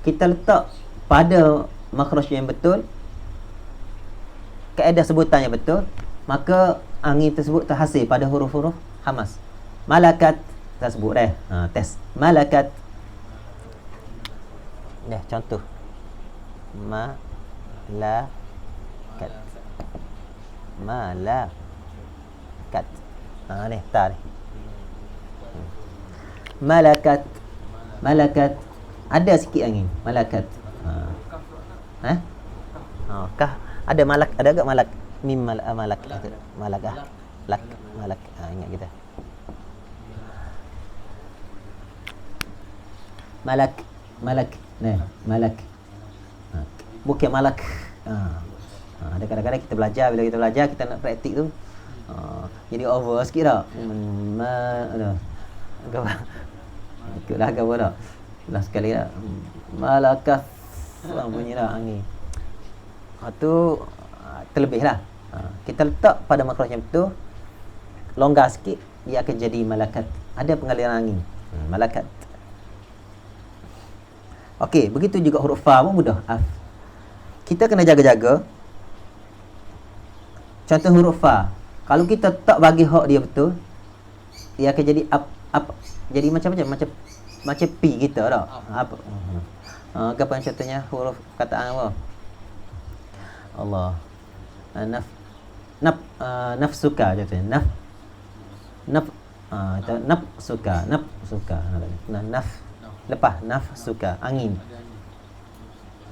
kita letak pada makhraj yang betul, kaedah sebutannya betul, maka angin tersebut terhasil pada huruf-huruf hamas. Malakat, kita sebut dah. Test. Malakat. Dah contoh. Malakat. Malakat. Ni, ta ni. Malakat. Malakat. Ada sikit angin. Malakat. Kah? Ada malak, ada agak malak. Mim malak. Malakah. Lak, malak. Ingat kita. Malak. Malak. Nah, malak. Bukan malak. Ada kadang-kadang kita belajar, bila kita belajar kita nak praktik tu jadi over sikit tak? Ikutlah agak apa tak? Last sekali tak? Malakas bunyi dah angin. Tu terlebih lah. Kita letak pada makhraj yang betul, longgar sikit, dia akan jadi malakat. Ada pengaliran angin. Malakat. Okey, begitu juga huruf fa pun mudah. Kita kena jaga-jaga. Contoh huruf fa, kalau kita tak bagi hak dia betul, dia akan jadi jadi macam P kita tak? Apa? Apa contohnya huruf kataan apa? Allah. Nafsuka contohnya. Nafsuka. Lepas nafsuka, angin.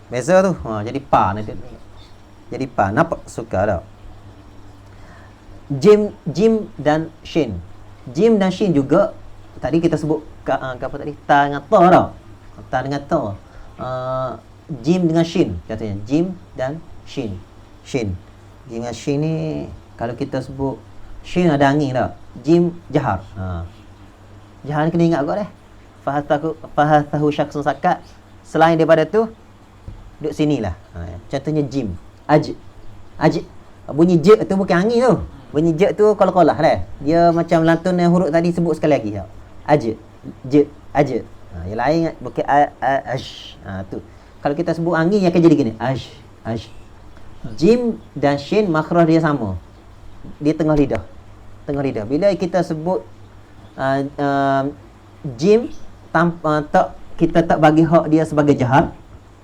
Beza tu. Jadi pa nanti. Jadi pa, nafsuka tak? Jim dan shin. Jim dan shin juga tadi kita sebut apa tadi? Ta dengan ta tau. Ta dengan ta. Jim dengan shin katanya. Jim dan shin. Shin. Jim dengan shin ni kalau kita sebut shin ada angin tak? Jim jahar. Jahar ni kena ingat kot dah. Fahathahu syakhsun sakat. Selain daripada tu duduk sinilah. Contohnya jim. Aj. Bunyi je tu bukan angin tu. Bunyi je tu kolah-kolah dah. Dia macam lantun huruf tadi sebut sekali lagi. Aj. Je. Aj. Yang lain bukan ash. Tu. Kalau kita sebut angin yang akan jadi gini. Ash. Jim dan shin makhraj dia sama. Dia tengah lidah. Bila kita sebut jim kita tak bagi hak dia sebagai jahar,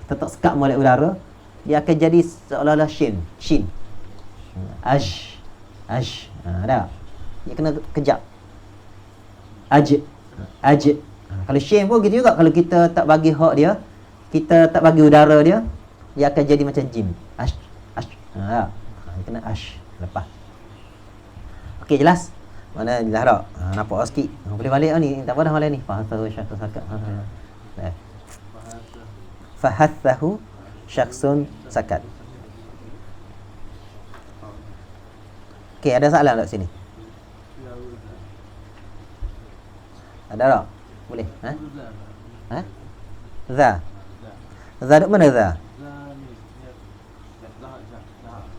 kita tak sekat molek udara, dia akan jadi seolah-olah shin. Ash. Dah. Dia kena kejap. Aj. Kalau shin pun gitu juga, kalau kita tak bagi hak dia, kita tak bagi udara dia, dia akan jadi macam jim. Ash. Dah. Dia kena ash lepas. Okey, jelas? Mana jelas tak? Nampak sikit. Boleh balik ni. Tak apa dah malam ni. Fahathahu syakhsun sakat. Fahathahu syakhsun sakat. Okey, ada soalan tak sini? Ada tak? Boleh? Za. Za duk mana za?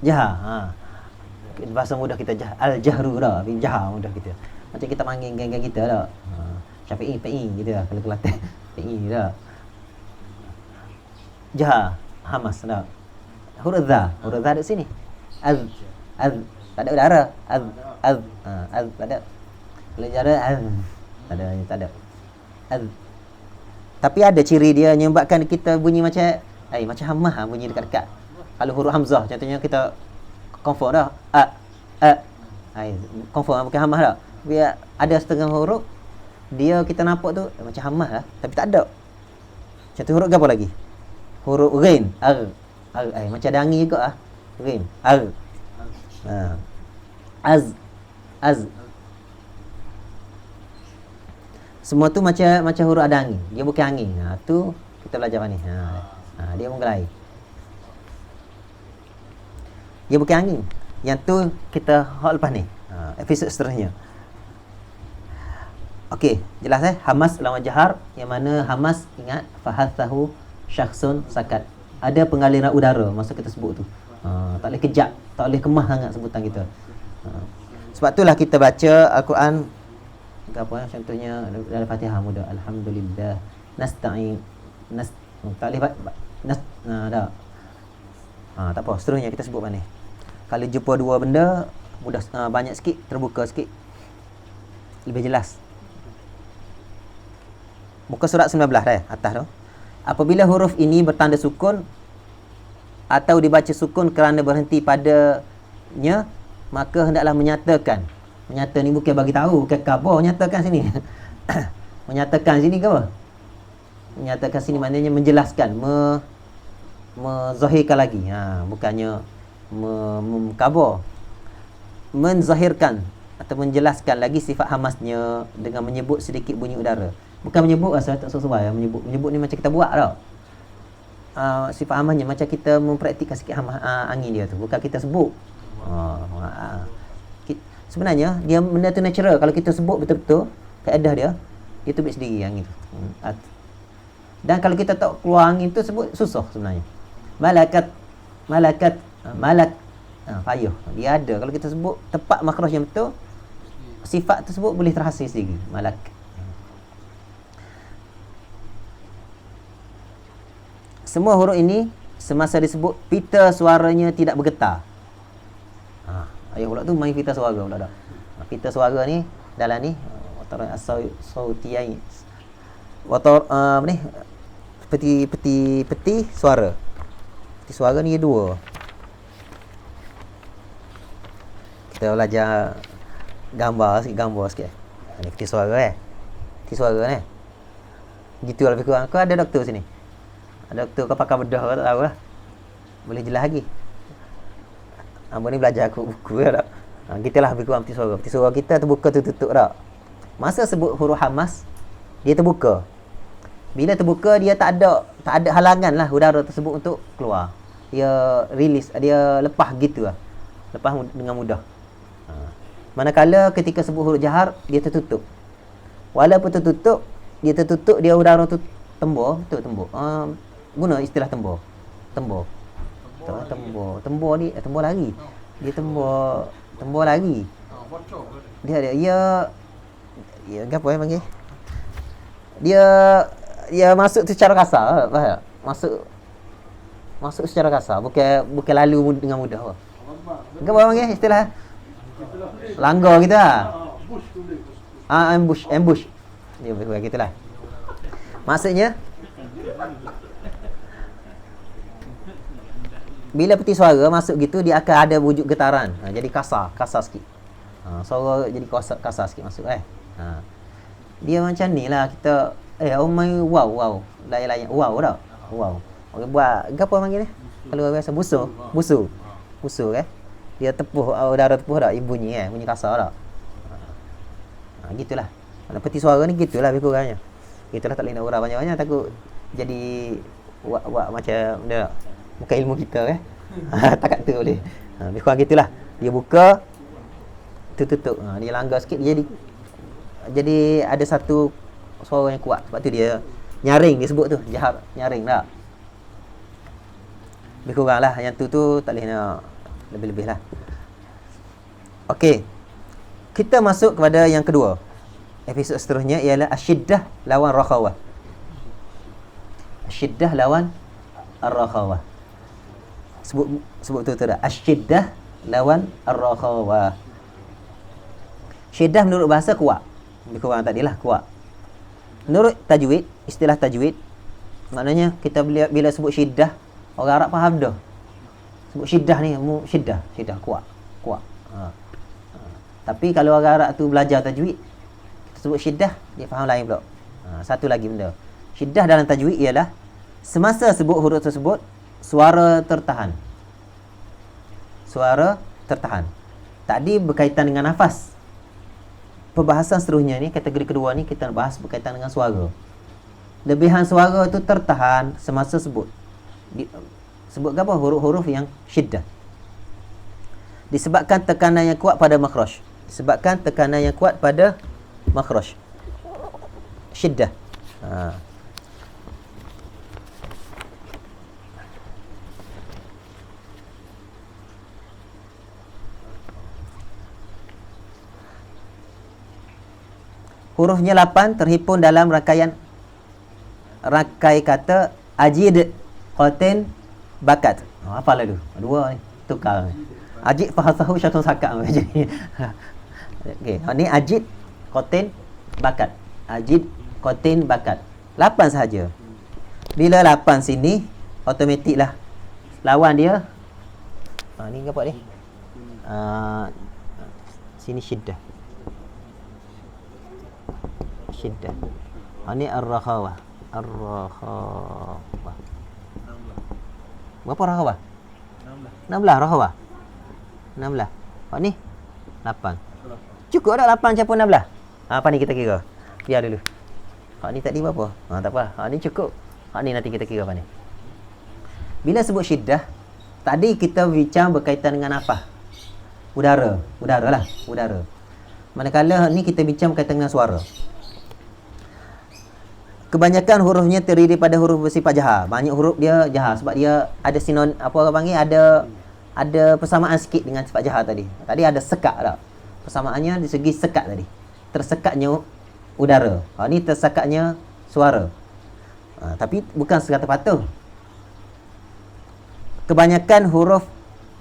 Jaha. Bahasa mudah kita al-jahru dah, jaha mudah kita. Macam kita panggil geng-geng kita dah. Syafi'i, Fa'i gitu lah kalau Kelantan. Fa'i dah. Jaha, hamas dah. Huruf za dekat sini. Az. Tak ada udara. Az. Tak ada. Kalau udara az. Tak ada. Az. Tapi ada ciri dia menyebabkan kita bunyi macam hamah bunyi dekat-dekat. Kalau huruf hamzah contohnya kita confirm dah. Confirm bukan hamah dah. Biar ada setengah huruf dia kita nampak tu macam hamah lah, tapi tak ada. Contoh huruf apa lagi? Huruf ghain. Macam ada angin juga ah. Ghain. Az. Semua tu macam huruf ada angin. Dia bukan angin. Tu kita belajar ni. Dia menggelai. Dia bukan angin. Yang tu kita hak lepas ni. Episod seterusnya. Okey, jelas Hamas lawan jahar, yang mana hamas ingat fahathahu syakhsun sakat. Ada pengaliran udara masa kita sebut tu. Tak boleh kejap, tak boleh kemah sangat sebutan kita. Sebab itulah kita baca Al-Quran contohnya dalam Fatihah mudah. Alhamdulillah nasta'in Tak boleh dah. Tak apa, seterusnya kita sebut mana. Kalau jumpa dua benda mudah, banyak sikit, terbuka sikit, lebih jelas. Muka surat 19 dah atas tu. Apabila huruf ini bertanda sukun atau dibaca sukun kerana berhenti padanya, maka hendaklah menyatakan. Menyata ni bukan bagi tahu, bukan khabar, menyatakan sini. Menyatakan sini ke apa? Menyatakan sini maknanya menjelaskan, menzahirkan lagi. Bukannya mengkhabar. Menzahirkan atau menjelaskan lagi sifat hamasnya dengan menyebut sedikit bunyi udara. Bukan menyebut asal tak sesuai. Menyebut ni macam kita buat tau. Sifat hamasnya macam kita mempraktikkan sikit angin dia tu. Bukan kita sebut. Sebenarnya dia benda tu natural. Kalau kita sebut betul-betul kaedah dia terbit sendiri angin tu. Dan kalau kita tak keluar angin tu sebut susah sebenarnya. Malak payuh. Dia ada. Kalau kita sebut tepat makhraj yang betul, sifat tersebut boleh terhasil sendiri. Malak. Semua huruf ini semasa disebut pita suaranya tidak bergetar. Ayat pula tu main pita suara pula dah. Pita suara ni dalam ni watar as-sautiyain. Watar ni peti suara. Peti suara ni dua. Kita belajar gambar sikit. Ni peti suara Peti suara ni. Gitulah lebih kurang. Kau ada doktor sini? Doktor kau pakai bedah kau tak tahu lah. Boleh jelas lagi. Hamba ni belajar aku buku tak. Gitulah lebih kurang peti suara. Peti suara kita terbuka tertutup tak. Masa sebut huruf hamas, dia terbuka. Bila terbuka dia tak ada halangan lah udara tersebut untuk keluar. Dia release, dia lepas gitu lah. Lepas dengan mudah. Manakala ketika sebut huruf jahar, dia tertutup. Walaupun tertutup, dia udara tu tembur, betul tembur. Guna istilah tembur. Tembur ni tembur lagi. Dia tembur lagi. Dia apa yang panggil? Dia masuk secara kasar, faham? Masuk secara kasar, bukan lalu dengan mudah. Apa panggil istilah? Langgar kita lah. Ambush. Dia begitulah. Maksudnya bila peti suara masuk gitu, dia akan ada wujud getaran. Jadi kasar sikit. Suara jadi kasar sikit masuk Dia macam ni lah kita main wow. Layan-layan wow tak? Wow. Orang buat apa panggil ni? Kalau orang biasa busu Dia tepuh udara tepuh tak? Bunyi bunyi kasar tak? Gitulah. Peti suara ni gitulah lebih kurangnya. Gitulah, tak boleh nak urang banyak-banyak, takut jadi buat macam dia bukan ilmu kita takat tu boleh. Lebih kurang gitulah. Dia buka tutup. Dia langgar sikit, jadi ada satu suara yang kuat. Sebab tu dia nyaring, dia sebut tu jahar nyaring tak. Lebih kurang lah. Yang tu tak boleh nak lebih-lebih lah. Okey, kita masuk kepada yang kedua. Episod seterusnya ialah asyiddah lawan rakhawah. Asyiddah lawan ar-rakhawah. Sebut tu tak? Asyiddah lawan ar-rakhawah. Syiddah menurut bahasa kuat. Lebih kurang tadilah kuat. Menurut tajwid, istilah tajwid, maknanya kita bila sebut syiddah, orang Arab faham dah. Sebut syiddah ni, syiddah kuat. Tapi kalau orang Arab tu belajar tajwid, kita sebut syiddah, dia faham lain pula. Satu lagi benda. Syiddah dalam tajwid ialah semasa sebut huruf tersebut, suara tertahan. Tadi berkaitan dengan nafas. Perbahasan seterusnya ni, kategori kedua ni, kita bahas berkaitan dengan suara. Lebihan suara tu tertahan semasa sebut. Sebut apa? Huruf-huruf yang syiddah. Disebabkan tekanan yang kuat pada makhraj. Syiddah. Hurufnya 8 terhimpun dalam rakai kata Ajid qatin bakat. Apa lalu? Dua ni. Tukar ni. Ajid fahasahu syatun sakat. Jadi. Okey, ni ajid qatin bakat. Ajid qatin bakat. 8 sahaja. Bila 8 sini, automatik lah. Lawan dia. Ni apa ni? Sini syiddah. Syiddah. Ni ar-rakhawah. Ar-rakhawah. Berapa rakhawah? 16 rakhawah. 16. Ni 8. Cukup tak 8 campur 16? Apa ni kita kira? Biar dulu. Ni tadi berapa? Tak apa. Ni cukup. Ni nanti kita kira apa ni. Bila sebut syiddah, tadi kita bincang berkaitan dengan apa? Udara. Udara lah. Udara. Manakala ni kita bincang berkaitan dengan suara. Kebanyakan hurufnya terdiri pada huruf bersifat jahar. Banyak huruf dia jahar sebab dia ada apa orang panggil, ada persamaan sikit dengan sifat jahar tadi. Tadi ada sekat tak? Persamaannya di segi sekat tadi. Tersekatnya udara. Ni tersekatnya suara. Tapi bukan sekata-pata. Kebanyakan huruf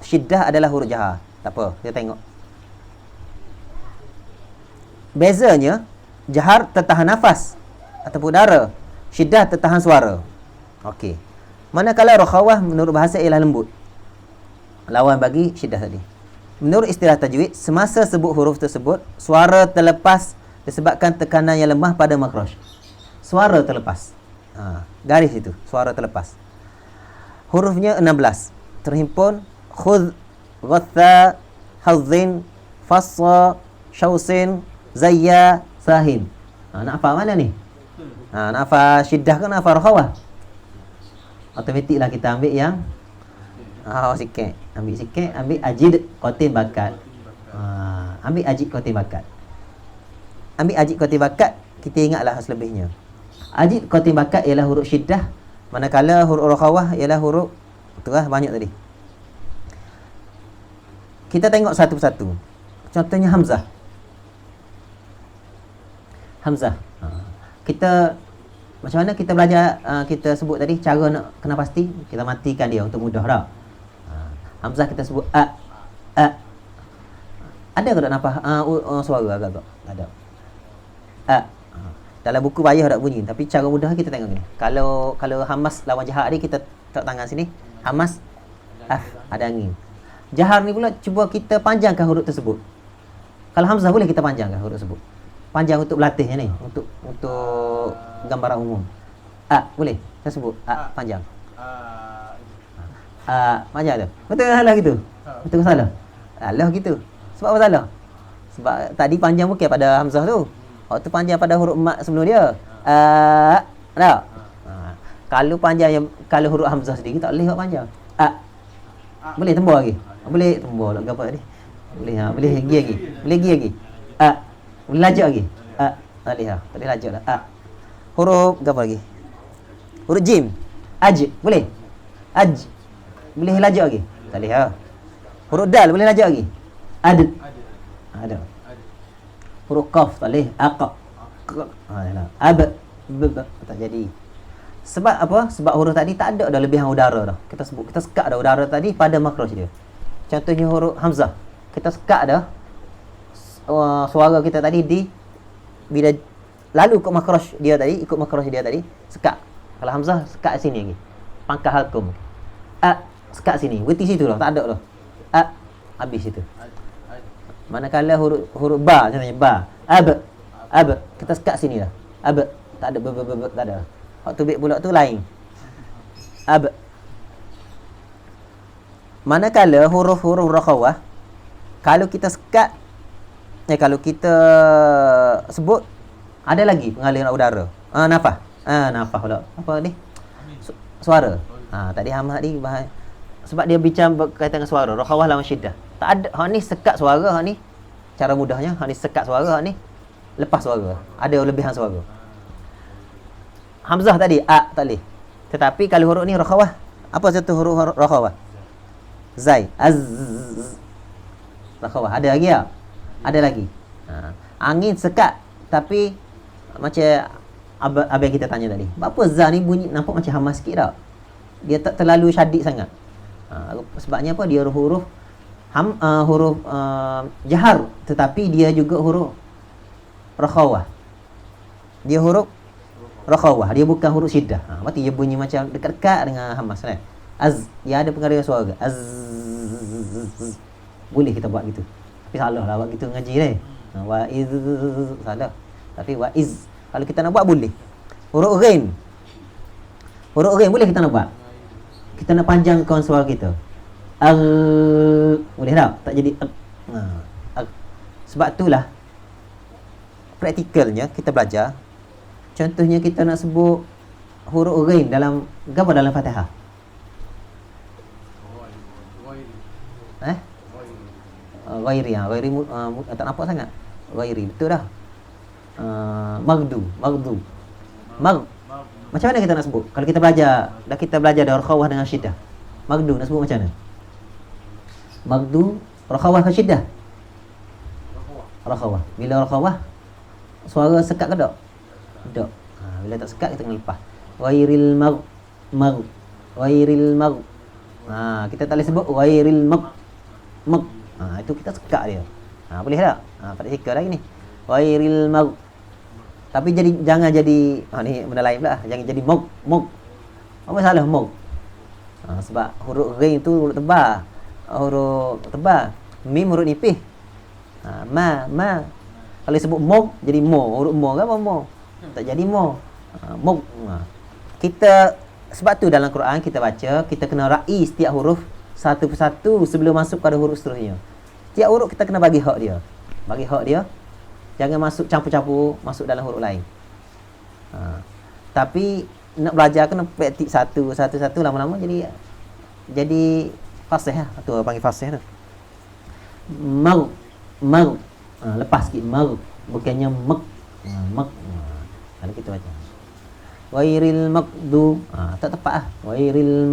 syiddah adalah huruf jahar. Tak apa, kita tengok. Bezanya, jahar tertahan nafas ataupun udara. Syiddah tertahan suara. Okey. Manakala rakhawah menurut bahasa ialah lembut. Lawan bagi syiddah tadi. Menurut istilah tajwid, semasa sebut huruf tersebut, suara terlepas disebabkan tekanan yang lemah pada makhraj. Suara terlepas. Garis itu, suara terlepas. Hurufnya 16. Terhimpun khudh, ghatha, hadzin, fassa, syausin, zayya, sahin. Nak hafal mana ni? Nak hafal syiddah ke nak hafal rakhawah? Automatik lah kita ambil yang sikit. Ambil sikit, ambil ajid qatin bakat. Ambil ajid qatin bakat. Ambil ajid qatin bakat, kita ingatlah selebihnya. Ajid qatin bakat ialah huruf syiddah, manakala huruf rakhawah ialah huruf banyak tadi. Kita tengok satu persatu. Contohnya hamzah. Hamzah. Kita macam mana kita belajar, kita sebut tadi cara nak kena pasti, kita matikan dia untuk mudah dah. Hamzah kita sebut a. Ada ke tak nampak suara agak-agak? Ada. Dalam buku payah tak bunyi, tapi cara mudah kita tengok ni. Kalau hamas lawan jahar ni, kita letak tangan sini. Hamas ada angin. Jahar ni pula cuba kita panjangkan huruf tersebut. Kalau hamzah boleh kita panjangkan huruf tersebut. Panjang untuk berlatihnya ni, untuk gambaran umum. Boleh. Saya sebut panjang. Panjang tu. Betul ke salah gitu? Betul ke salah? Salah gitu. Sebab apa salah? Sebab tadi panjang bukan pada hamzah tu. Waktu panjang pada huruf mat sebelum dia. Tak? Kalau panjang kalau huruf hamzah sendiri tak boleh buat panjang. Boleh tembur lagi. Boleh tembur lah apa tadi. Boleh boleh gi lagi. Boleh gi lagi. Boleh lajak lagi. Tak boleh tak boleh lajak lah. Huruf apa lagi? Huruf jim. Aj. Boleh? Aj. Boleh lajak lagi? Tak boleh ha. Huruf dal boleh lajak lagi? Ad. Ada. Huruf qaf tak boleh. Aqaq. Ab. Tak jadi. Sebab apa? Sebab huruf tadi tak ada lebihan udara dah. Kita sekat dah udara tadi pada makhraj dia. Contohnya huruf hamzah. Kita sekat dah suara kita tadi bila lalu ikut makhraj dia tadi, sekat. Kalau hamzah sekat sini lagi. Pangkal halkum. Sekat sini. Berhenti situ dah, tak ada dah. Habis situ. Manakala huruf ba, contohnya ba, ab, kita sekat sini dah. Ab, tak ada tak ada. Waktu bek pula tu lain. Ab. Manakala huruf-huruf rakhawah, kalau kita sekat, kalau kita sebut, ada lagi pengaliran udara. Nafas. Nafas pula. Apa ni? Suara. Tadi Hamad ni bahas. Sebab dia bincang berkaitan dengan suara. Rakhawah lawan syiddah. Tak ada. Hak ni sekat suara. Hak ni cara mudahnya. Hak ni sekat suara. Hak ni lepas suara. Ada lebihan suara. Hamzah tadi tak boleh. Tetapi kalau huruf ni rakhawah, apa satu huruf rakhawah? Zai, az. Rakhawah. Ada lagi tak? Ada lagi. Angin sekat tapi macam Abang kita tanya tadi. Apa za ni bunyi nampak macam hamas sikit tak? Dia tak terlalu syadid sangat. Sebabnya apa? Dia huruf huruf jahar, tetapi dia juga huruf rakhawah. Dia huruf rakhawah, dia bukan huruf syiddah. Berarti dia bunyi macam dekat-dekat dengan hamas kan. Ya ada pengaliran suara. Boleh kita buat gitu. Tapi salah lah buat gitu ngaji ni. Wa iz salah. Tapi wa iz kalau kita nak buat boleh. Huruf ghain. Huruf ghain boleh kita nak buat. Kita nak panjangkan suara kita. Boleh tak? Tak jadi sebab itulah praktikalnya kita belajar. Contohnya kita nak sebut huruf ghain dalam Fatihah. Ghairi tak nampak sangat. Ghairi betul dah. Maghdu. Macam mana kita nak sebut? Kalau kita belajar dah rakhawah dengan syiddah. Maghdu nak sebut macam mana? Maghdu rakhawah ke syiddah? Rakhawah. Bila rakhawah suara sekat ke tak? Tak. Bila tak sekat kita kena lepas. Ghairil kita tak boleh sebut ghairil itu kita sekat dia. Boleh tak? Pada hikah lagi ni. Ghairil tapi jangan jadi ni benda lain pula. Jangan jadi mog. Apa salah mog? Sebab huruf ghain tu huruf tebal. Huruf tebal. Mim huruf nipis. Ma. Kalau sebut mog jadi mo. Huruf mo kan apa mo? Tak jadi mo. Mog. Kita sebab tu dalam Quran kita baca, kita kena ra'i setiap huruf satu persatu sebelum masuk pada huruf seterusnya. Setiap huruf kita kena bagi hak dia. Jangan masuk campur-campur masuk dalam huruf lain. Tapi nak belajar kena praktik satu lama-lama jadi fasih lah. Tu orang panggil fasih tu. Mag. Lepas sikit mag, bukannya mek. Kalau kita baca ghairil maghdu tak tepat ah. Ghairil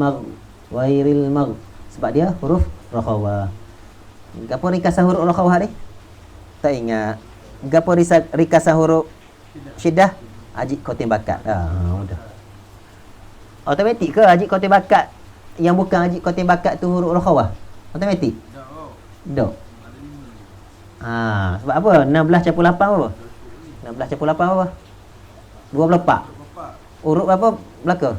mag sebab dia huruf rakhawah. Gapo rikasan huruf rakhawah ni? Tak ingat. Gapo rikasan huruf syiddah? Ajik kotin bakat. Mudah. Automatik ke ajik kotin bakat? Yang bukan ajik kotin bakat tu huruf rakhawah? Automatik? Tak. Sebab apa? 16 capur 8 apa? 16 capur 8 apa? 24. Huruf apa belaka?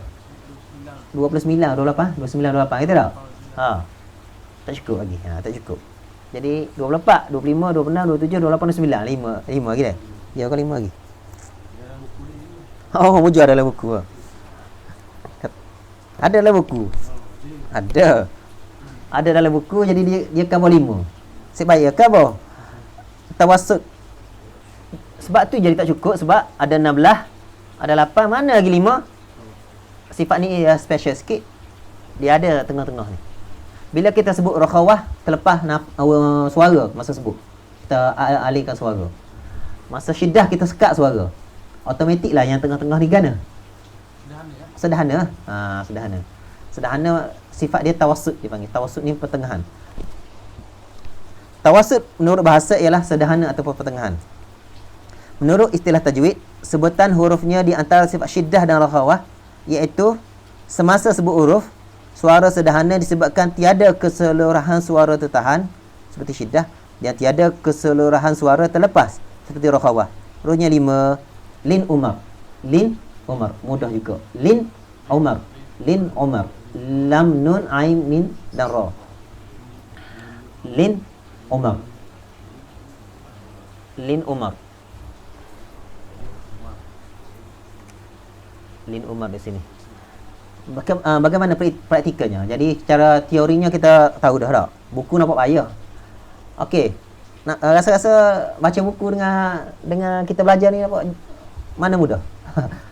29, 28, 28 kita tak? Tak cukup lagi. Tak cukup. Jadi 24, 25, 26, 27, 28, 29. 5 lagi dah. Ya ke 5 lagi? Wujud dalam buku. Ada dalam buku. Ada dalam buku, jadi dia kabur 5. Sebaya kabur. Tawassut. Sebab tu jadi tak cukup sebab ada 16, ada 8, mana lagi 5? Sifat ni special sikit. Dia ada tengah-tengah ni. Bila kita sebut rakhawah, terlepas suara masa sebut. Kita alihkan suara. Masa syiddah kita sekat suara. Automatik lah yang tengah-tengah ni gana. Sederhana. Sederhana sifat dia tawassut dipanggil. Tawassut ni pertengahan. Tawassut menurut bahasa ialah sederhana ataupun pertengahan. Menurut istilah tajwid, sebutan hurufnya di antara sifat syiddah dan rakhawah iaitu semasa sebut huruf, suara sederhana disebabkan tiada keseluruhan suara tertahan seperti syiddah dan tiada keseluruhan suara terlepas seperti rakhawah. Hurufnya 5. Lin Umar. Mudah juga. Lin Umar. Lam nun ain min dan ra. Lin Umar di sini. Bagaimana praktikalnya? Jadi cara teorinya kita tahu dah tak? Buku nampak payah. Okey. Rasa-rasa baca buku dengan kita belajar ni nampak mana mudah?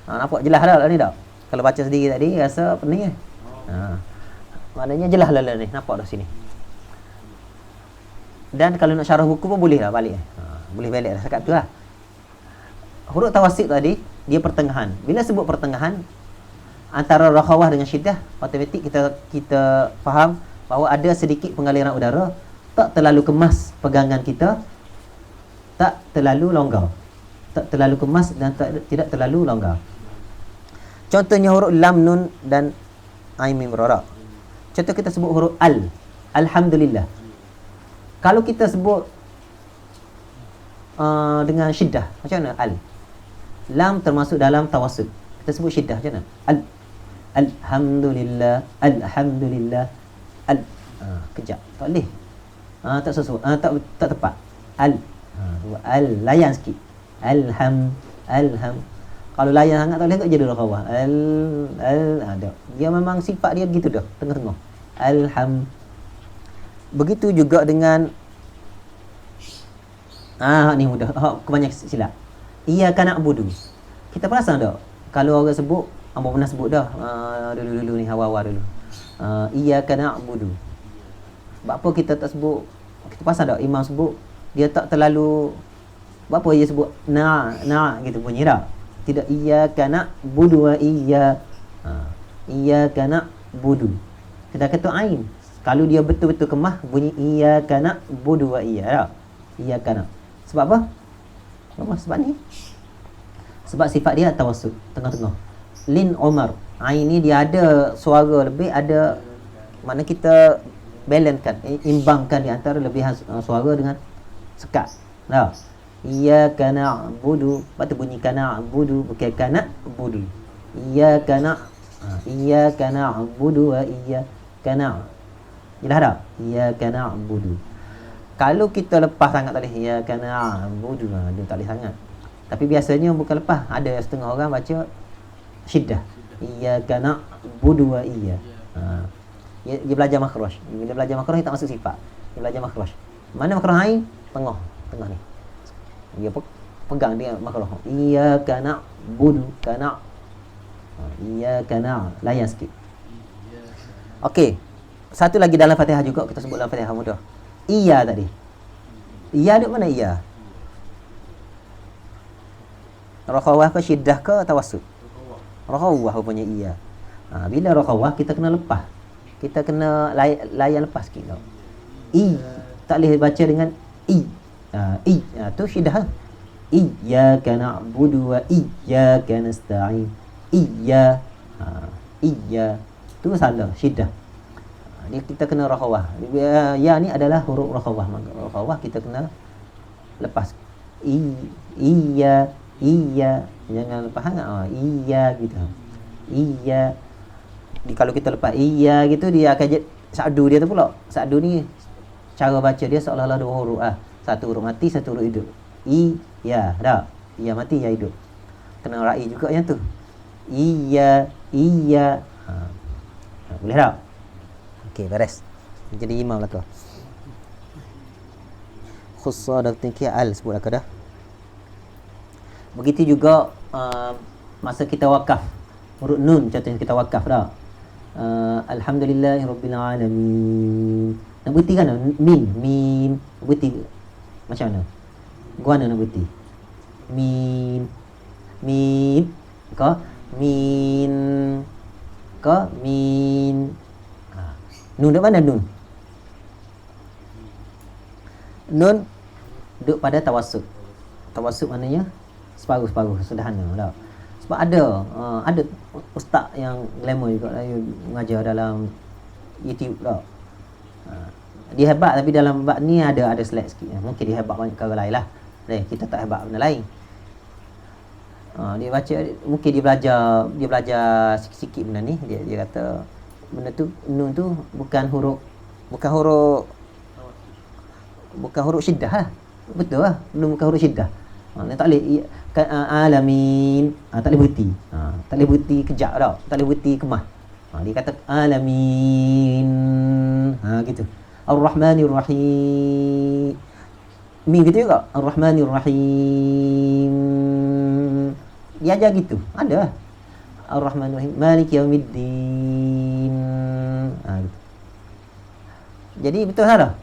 Nampak jelas dah ni tak? Kalau baca sendiri tadi rasa pening maknanya jelas lah ni, nampak dah sini. Dan kalau nak syarah buku pun boleh lah balik. Boleh balik dah cakap tu lah. Huruf tawassit tadi dia pertengahan. Bila sebut pertengahan antara rakhawah dengan syiddah, automatik kita faham bahawa ada sedikit pengaliran udara, tak terlalu kemas pegangan kita, tak terlalu longgar. tak terlalu kemas dan tidak terlalu longgar. Contohnya huruf lam, nun dan ain, mim, ra. Contoh kita sebut huruf al. Alhamdulillah. Kalau kita sebut dengan syiddah, macam mana al? Lam termasuk dalam tawassut. Kita sebut syiddah macam mana? Alhamdulillah, alhamdulillah. Kejap. Tak boleh. Tak sesuai. Tak tepat. Al layan sikit. Alham. Kalau layan sangat tak boleh tak jadi rakhawah. Ada. Dia memang sifat dia begitu dah, tengah-tengah. Alham. Begitu juga dengan ni mudah. Kebanyakan silap. Iyyaka na'budu. Kita perasan tak? Kalau orang sebut, abang pernah sebut dah. Dulu ni awal-awal dulu. Iyyaka na'budu. Sebab apa kita tak sebut? Kita perasan tak imam sebut dia tak terlalu, apa dia sebut na gitu bunyi tak? Tidak, iyyaka na'budu wa iyyaka na'budu. Kita kata ain. Kalau dia betul-betul kemah bunyi iyyaka na'budu wa iyyaka na. Sebab apa? Sebab ni. Sebab sifat dia tawassut, tengah-tengah. Lin Umar. Ain ni dia ada suara lebih, ada mana kita balancekan, imbangkan di antara lebihan suara dengan sekat. Nah, iyyaka na'budu, patut bunyi na'budu bukan na'budu. Iyyaka na'budu wa iyyaka na. Jelas tak? Iyyaka na'budu. Kalau kita lepas sangat tak boleh iyyaka na'budu, dia tak boleh sangat. Tapi biasanya bukan lepas, ada setengah orang baca syiddah. Iyyaka na'budu wa dia belajar makhraj. Bila belajar makhraj tak masuk sifat. Dia belajar makhraj. Mana makhraj ain? Tengah ni. Dia pegang dia makhraj. Iyyaka na'budu iyyaka layan sikit. Okey. Satu lagi dalam Fatihah juga kita sebut dalam Fatihah mudah. Iya tadi. Iya duk mana iya? Rakhawah ke syiddah ke tawassut? Rakhawah rupanya iya. Bila rakhawah kita kena lepas. Kita kena layan lepas sikit tau. Tak boleh baca dengan tu syiddah. Iyyaka na'budu wa iyyaka nasta'in. Iya tu salah syiddah. Kita kena rakhawah. Ya ni adalah huruf rakhawah. Maka rakhawah kita kena lepas. Iya jangan lepas sangat. Iya gitu. Iya. Kalau kita lepas iya gitu, dia akan sa'du dia tu pula. Sa'du ni cara baca dia seolah-olah dua huruf. Satu huruf mati, satu huruf hidup. Iya, dah. Iya mati, ya hidup. Kena ra'i juga yang tu. Iya. Boleh tak? Okey, beres. Jadi imam lah tu. Khussa dan tingkir al sebut lah dah. Begitu juga masa kita wakaf. Huruf nun contohnya kita wakaf dah. Alhamdulillahirabbil alamin. Nak berhenti kan? Mim. Berhenti macam mana? Gua nak berhenti. Mim. Ka min. Nun dekat mana nun? Nun duduk pada tawassut. Tawassut maknanya separuh-separuh, sederhana tak? Sebab ada ustaz yang glamour juga lah, mengajar dalam YouTube tak? Dia hebat tapi dalam bab ni ada slack sikit. Mungkin dia hebat banyak perkara lain lah. Kita tak hebat benda lain. Dia baca, mungkin dia belajar sikit-sikit benda ni. Dia kata benda tu, nun tu bukan huruf syiddah lah. Betul lah, nun bukan huruf syiddah. Tak boleh alamin, tak boleh berhenti. Tak boleh berhenti kejap tau. Tak boleh berhenti kemah. Dia kata alamin. Gitu. Ar-Rahmanir Rahim. Mim gitu juga. Ar-Rahmanir Rahim. Dia ajar gitu. Ada. Ar-Rahmanir Rahim. Maliki Yaumiddin. Gitu. Jadi betul salah.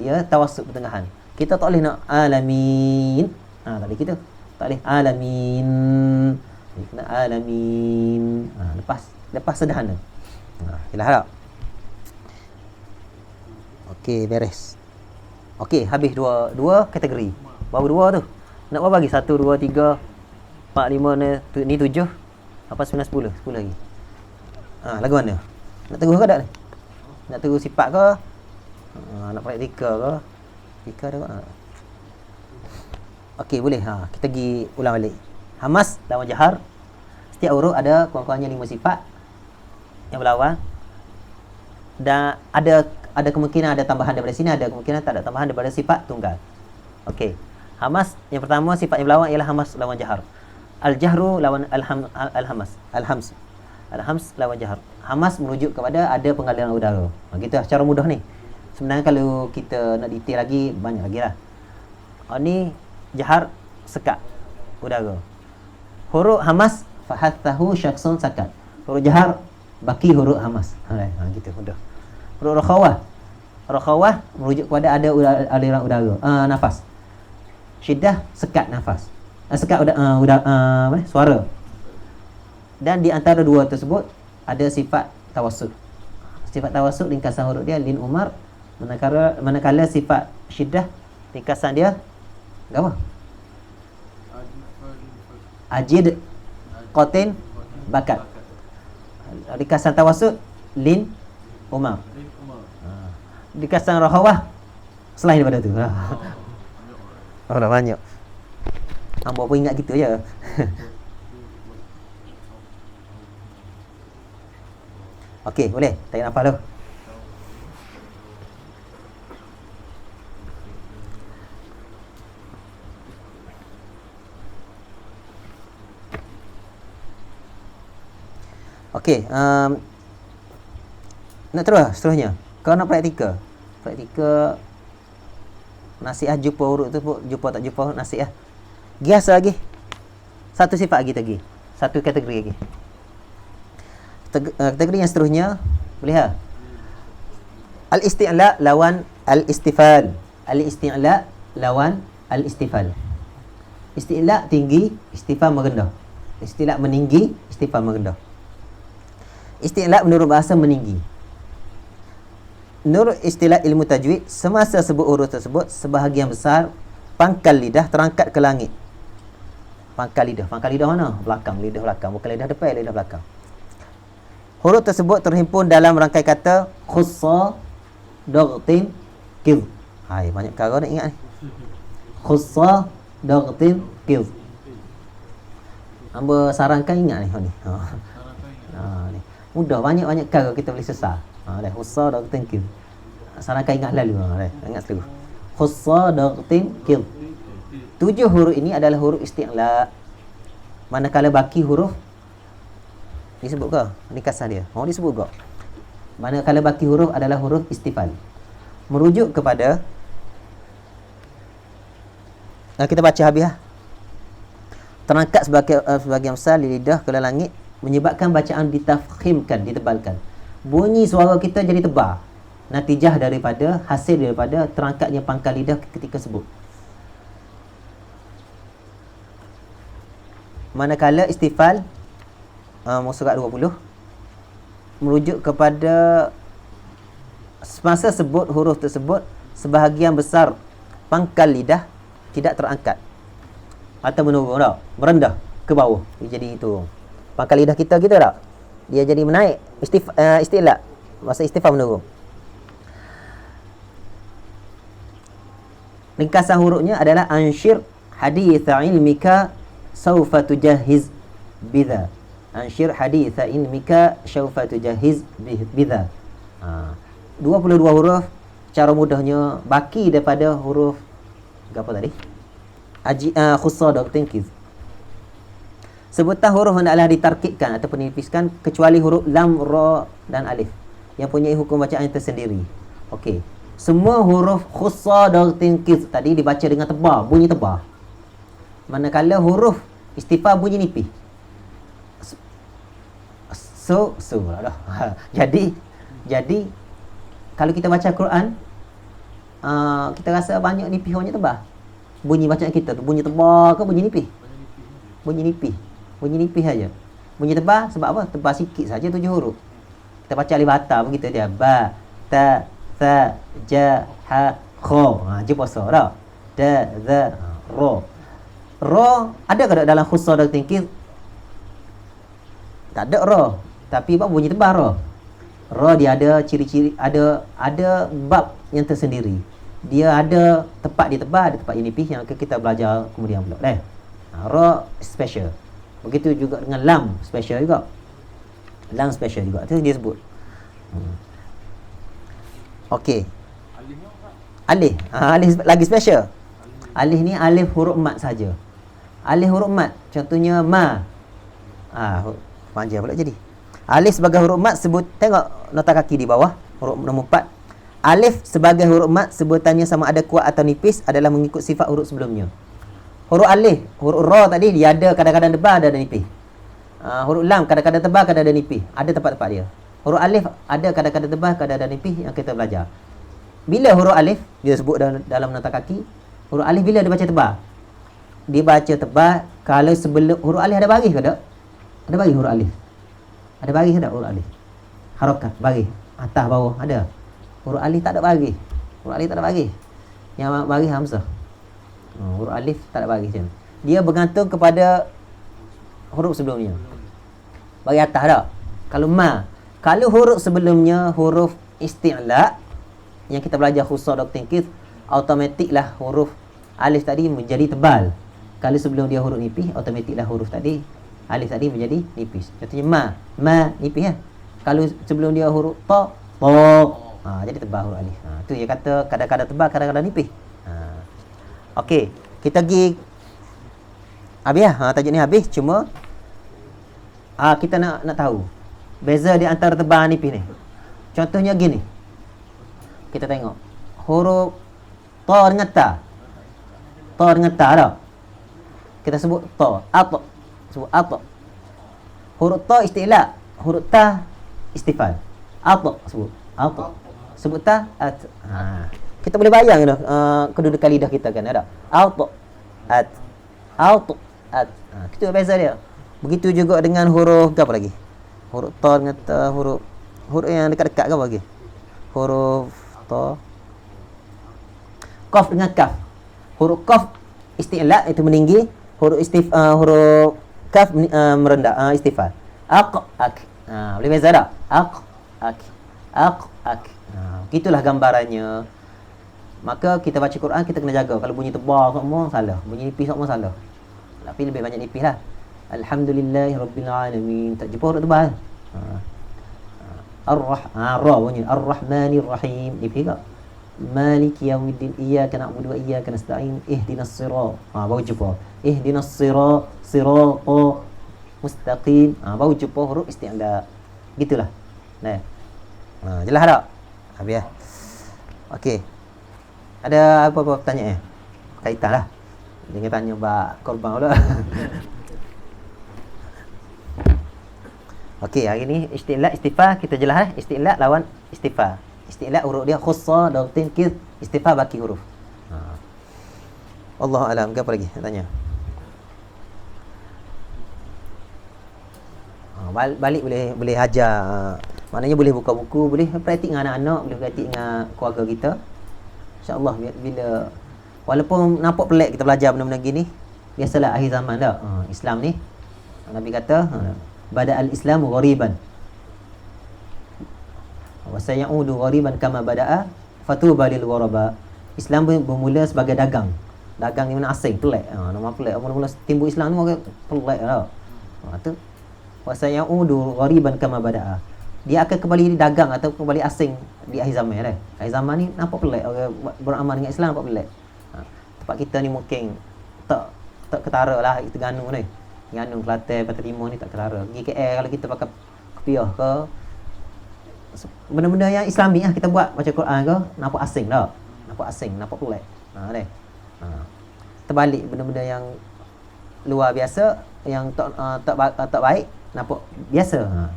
Dia tawassut pertengahan. Kita tak boleh nak alamin. Tak boleh kita. Tak boleh alamin. Dia kena alamin. Lepas sederhana. Jelas tak? Okey, beres. Okey, habis dua kategori. Baru dua tu. Nak berapa lagi? 1, 2, 3, 4, 5 ni 7. Apa 9, 10? 10 lagi. Lagu mana? Nak terus ke tak ni? Nak terus sifat ke? Nak praktikal ke? Praktikal dah kot. Okey, boleh. Kita pergi ulang balik. Hamas lawan jahar. Setiap huruf ada kurang-kurangnya 5 sifat yang berlawan. Dan ada kemungkinan ada tambahan daripada sini, ada kemungkinan tak ada tambahan daripada sifat tunggal. Okey. Hamas yang pertama sifat yang berlawan ialah hamas lawan jahar. Al-jahru lawan al-hamas. Al-hams lawan jahar. Hamas merujuk kepada ada pengaliran udara. Kita secara mudah ni. Sebenarnya kalau kita nak detail lagi, banyak lagi lah. Ni jahar, sekat udara. Huruf hamas fahathahu syakhsun sakat. Huruf jahar baki huruf hamas. Gitu mudah. Huruf rakhawah merujuk kepada ada aliran udara, nafas. Syiddah sekat nafas. Sekat suara. Dan di antara dua tersebut ada sifat tawassut. Sifat tawassut ringkasan huruf dia lin umar, manakala sifat syiddah ringkasan dia apa? Ajid, qatin, bakat. Ringkasan tawassut lin umar. Ringkasan rahawah selain daripada tu. Dah banyak. Hamba pun ingat gitu je. Okey, boleh. Tarik nafas dulu. Okey, nak terus seterusnya. Kau nak praktikal. Praktikal nasihat jumpa huruf tu, jumpa tak jumpa nasihat. Biasa lagi. Satu sifat lagi. Satu kategori lagi. Kategori yang seterusnya boleh ha? Al-isti'la lawan al-istifal. Al-isti'la lawan al-istifal. Isti'la tinggi, istifal merendah. Isti'la meninggi, istifal merendah. Isti'la menurut bahasa meninggi. Menurut istilah ilmu tajwid, semasa sebut huruf tersebut, sebahagian besar pangkal lidah terangkat ke langit. Pangkal lidah mana? Belakang, lidah belakang. Bukan lidah depan, lidah belakang. Huruf tersebut terhimpun dalam rangkai kata khussa, daghtin, kidh. Banyak kara nak ingat ni. Khussa, daghtin, kidh. Hamba sarankan ingat ni. Ni. Mudah, banyak kara kita boleh sesal. Khussa, daghtin, kidh. Sarankan ingat lalu. Ingat terus. Khussa, daghtin, kidh. 7 huruf ini adalah huruf isti'la. Manakala baki huruf disebut ke? Ringkasan dia. Disebut ke? Manakala baki huruf adalah huruf istifal. Merujuk kepada kita baca habis lah. Terangkat sebagian besar lidah ke langit menyebabkan bacaan ditafkhimkan, ditebalkan. Bunyi suara kita jadi tebal. Natijah daripada, hasil daripada terangkatnya pangkal lidah ketika sebut. Manakala istifal surat 20 merujuk kepada semasa sebut huruf tersebut sebahagian besar pangkal lidah tidak terangkat atau menurun tak? Merendah ke bawah. Dia jadi itu. Pangkal lidah kita tak? Dia jadi menaik. Istilah masa istifal menurun. Ringkasan hurufnya adalah anshir haditha ilmika saufa tujahiz bidha. Anshir haditha ilmika saufa tujahiz bidha. 22 huruf cara mudahnya baki daripada huruf apa tadi? Khussa, daghtin, kidh. Sebutan huruf hendaklah ditarkibkan atau penipiskan kecuali huruf lam, ra dan alif yang punya hukum bacaan yang tersendiri. Okey. Semua huruf khussa, daghtin, kidh tadi dibaca dengan tebal, bunyi tebal. Manakala huruf istifal bunyi nipis. Jadi kalau kita baca Quran, kita rasa banyak nipis bunyi tebal. Bunyi bacaan kita tu bunyi tebal ke bunyi nipis? Bunyi nipis saja. Bunyi tebal sebab apa? Tebal sikit saja 7 huruf. Kita baca alif bata pun kita dia ba, ta, tha, ja, ha, kha. Je puasa dah. Da, za, ra. Ra ada ke tak dalam khusus dan tingkir? Tak ada ra. Tapi bab bunyi tebal ra. Ra dia ada ciri-ciri, ada bab yang tersendiri. Dia ada tempat dia tebal, ada tempat yang nipis yang akan kita belajar kemudian pula. Ra special. Begitu juga dengan lam special juga. Lam special juga. Itu dia sebut. Okey. Alif. Alif lagi special. Alif ni alif huruf mat saja. Alif huruf mat. Contohnya ma. Panjang pula jadi. Alif sebagai huruf mat sebut, tengok nota kaki di bawah, huruf nombor 4. Alif sebagai huruf mat sebutannya sama ada kuat atau nipis adalah mengikut sifat huruf sebelumnya. Huruf alif, huruf ra tadi dia ada kadang-kadang tebal, ada nipis. Huruf lam kadang-kadang tebal, kadang-kadang nipis. Ada tempat-tempat dia. Huruf alif ada kadang-kadang tebal, kadang-kadang nipis yang kita belajar. Bila huruf alif dia sebut dalam nota kaki, huruf alif bila dia baca tebal? Dia baca tebal kalau sebelum huruf alif ada baris ke tak? Ada baris huruf alif. Ada baris tak huruf alif? Harakat baris atas bawah ada. Huruf alif tak ada baris. Huruf alif tak ada baris. Yang baris hamzah. Huruf alif tak ada baris macam. Dia bergantung kepada huruf sebelumnya. Baris atas tak? Kalau ma, kalau huruf sebelumnya huruf isti'la yang kita belajar khusus Dr. Kith, automatiklah huruf alif tadi menjadi tebal. Kalau sebelum dia huruf nipis, automatiklah huruf tadi alif tadi menjadi nipis. Contohnya ma nipis kan. Kalau sebelum dia huruf ta, jadi tebal huruf alif. Tu dia kata kadang-kadang tebal, kadang-kadang nipis. Okey, kita pergi habis tajuk ni habis, cuma kita nak tahu beza di antara tebal dan nipis ni. Contohnya gini. Kita tengok huruf ta dengan ta. Ta dengan ta tak? Kita sebut ta, ata. Sebut ata. Huruf ta isti'la, huruf ta istifal. Ata sebut. Ata. Sebut ta at. Kita boleh bayang kedudukan lidah kita kan ada. Ata at. Ata at. Itu beza dia. Begitu juga dengan huruf apa lagi? Huruf ta dengan ta, huruf yang dekat-dekat ke apa lagi? Huruf ta. Qaf dengan kaf. Huruf qaf isti'la itu meninggi, huruf huruf kaf merendah, istifal. Ak. Boleh beza tak? Ak. Gitulah gambarannya. Maka kita baca Quran kita kena jaga. Kalau bunyi tebal semua salah, bunyi nipis semua salah. Tapi lebih banyak nipis lah. Alhamdulillahirabbil alamin. Tak jumpa huruf tebal. Ra bunyi Ar-Rahmanir Rahim. Nipis tak? Maliki yaumiddin, iyyaka na'budu wa iyyaka nasta'in, ihdinas sirat. Baru jumpa ihdinas sirata mustaqim. Baru jumpa huruf isti'la. Gitulah. Jelas tak? Habis. Okey. Ada apa-apa pertanyaan? Kaitanlah. Jangan tanya bab korban pula. Okey, hari ni isti'la istifa kita jelas isti'la lawan istifa. Isti'la huruf dia khussa dan tinkir, istifa baki huruf. Allahu alam. Apa lagi nak tanya? Balik boleh hajar. Maknanya boleh buka buku, boleh praktik dengan anak-anak, boleh praktik dengan keluarga kita. InsyaAllah bila walaupun nampak pelik kita belajar benda-benda gini, biasalah akhir zaman dah. Islam ni Nabi kata bada al-islamu ghariban wa sayaudu ghariban kama bada'a fatuba lil ghuraba. Islam bermula sebagai dagang. Dagang ni mana asing, pelik. Nama pelik. Mula-mula timbul Islam ni orang pelik tau. Tu wa sayaudu ghariban kama bada'a. Dia akan kembali dagang atau kembali asing di akhir zaman dah. Akhir zaman ni nampak pelik orang beramal dengan Islam, nampak pelik. Tempat kita ni mungkin tak ketara lah Terengganu ni. Terengganu, Kelantan, Pantai Timur ni tak ketara. Pergi KL kalau kita pakai kopiah ke benda-benda yang Islami kita buat baca Quran ke, nampak asing dah. Nampak asing, nampak pelik. Terbalik benda-benda yang luar biasa, yang tak baik, nampak biasa.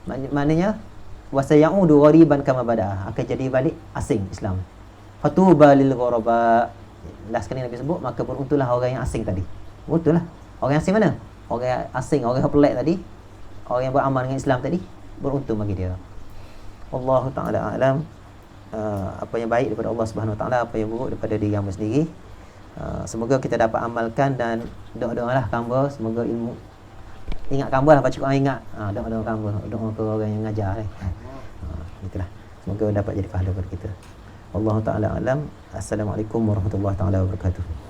Maknanya wasayaudu ghariban kama bada'a, akan jadi balik asing Islam. Fatuba lil ghuraba. Last kali Nabi sebut, maka beruntunglah orang yang asing tadi. Beruntunglah. Orang yang asing mana? Orang yang asing, orang yang pelik tadi, orang yang beramal dengan Islam tadi, beruntung bagi dia. Wallahu ta'ala a'lam. Apa yang baik daripada Allah Subhanahu wa taala, apa yang buruk daripada diri hamba sendiri. Semoga kita dapat amalkan dan doa-doalah hamba, semoga ilmu ingat hamba lah, baca Quran ingat. Doa-doa hamba, doa ke orang yang ngajar ni. Itulah. Semoga dapat jadi pahala kepada kita. Wallahu taala alam. Assalamualaikum warahmatullahi taala wabarakatuh.